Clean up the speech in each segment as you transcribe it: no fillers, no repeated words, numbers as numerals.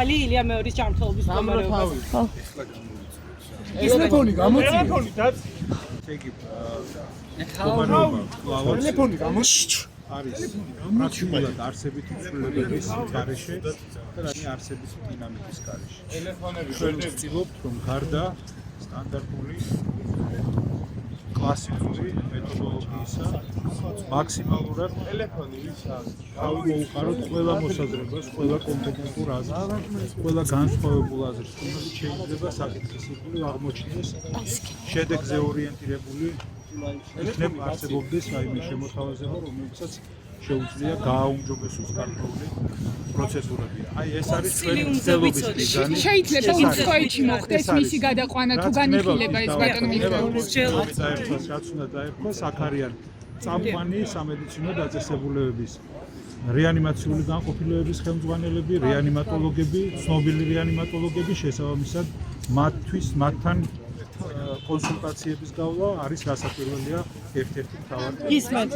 ახალი ილია მეორის ჯანმრთელობის მდგომარეობა. ტელეფონი გამოწია. ტელეფონი დაც. იგი ტელეფონი გამოშჩ. არის პრაქტიკულად არსებითი ცვლილებების გარეშე და რამე არსების დინამიკის გარეშე. ტელეფონები ჩვენ ვცდილობთ რომ გარდა სტანდარტული კლასიკური მეთოდოლოგიისა მაქსიმალურად ტელეფონი მოუყაროთ ყველა მოსაზრებას, ყველა კომპეტენტურ აზრს, ყველა განსხვავებულ აზრს, რომელიც შეიძლება საკითხისებური აღმოჩნდეს შედეგზე ორიენტირებული იქნებ არსებობდეს რაიმე შემოთავაზება, რომელსაც შეუძლია გააუმჯობესოს გარკვეული პროცედურები. აი ეს არის ჩვენი მცდელობის მიზანი. შეიძლება უცხოეთში მოხდეს მისი გადაყვანა თუ განიხილება ეს ბატონო მიხეილოვის. დაერქვას რაც უნდა დაერქვას, აქ არიან წამყვანი სამედიცინო დაწესებულებების რეანიმაციული განყოფილებების ხელმძღვანელები, რეანიმატოლოგები, ცნობილი რეანიმატოლოგები, შესაბამისად მათთან კონსულტაციების გავლა არის გასაკვირველია ერთ-ერთი მთავარი. ისმენთ.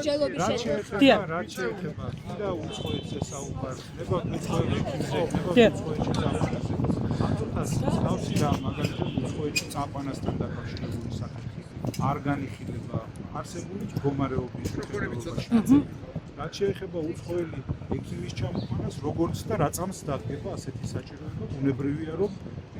რაც შეეხება კიდევ უცხოეთზე საუბარს, ნება უცხოეთში თავში რა მაგალითად უცხოეთში წამყვანასთან დაკავშირებული საკითხი არ განიხილება არსებული მდგომარეობის შემთხვევაში. რაც შეეხება უცხოელი ექიმის ჩამოყვანას, როგორც და რა წამს დადგება ასეთი საჭიროება, ბუნებრივია რომ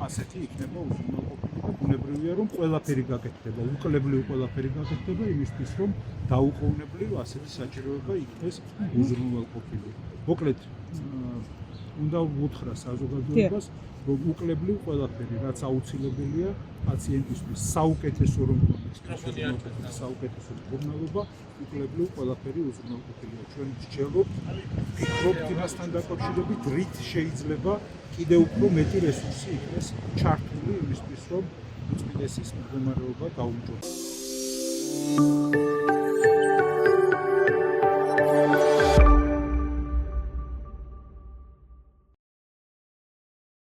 ასეთი იქნება უზრუნველყოფილი და ბუნებრივია რომ ყველაფერი გაკეთდება, უკლებრივ ყველაფერი გაკეთდება იმისთვის რომ დაუყოვნებლივ ასეთი საჭიროება იქნეს უზრუნველყოფილი. მოკლედ უნდა ვუთხრა საზოგადოებას რომ უკლებრივ ყველაფერი რაც აუცილებელია პაციენტისთვის საუკეთესო რომ გქონდეს საუკეთესო მდგომარეობა უკლებრივ ყველაფერი უზრუნველყოფილია. ჩვენ ვსჯელობთ ფიქრობთ იმასთან დაკავშირებით რით შეიძლება კიდევ უფრო მეტი რესურსი იქნეს ჩართული იმისთვის რომ უწყლესის მდგომარეობა გაუმჯობესდეს.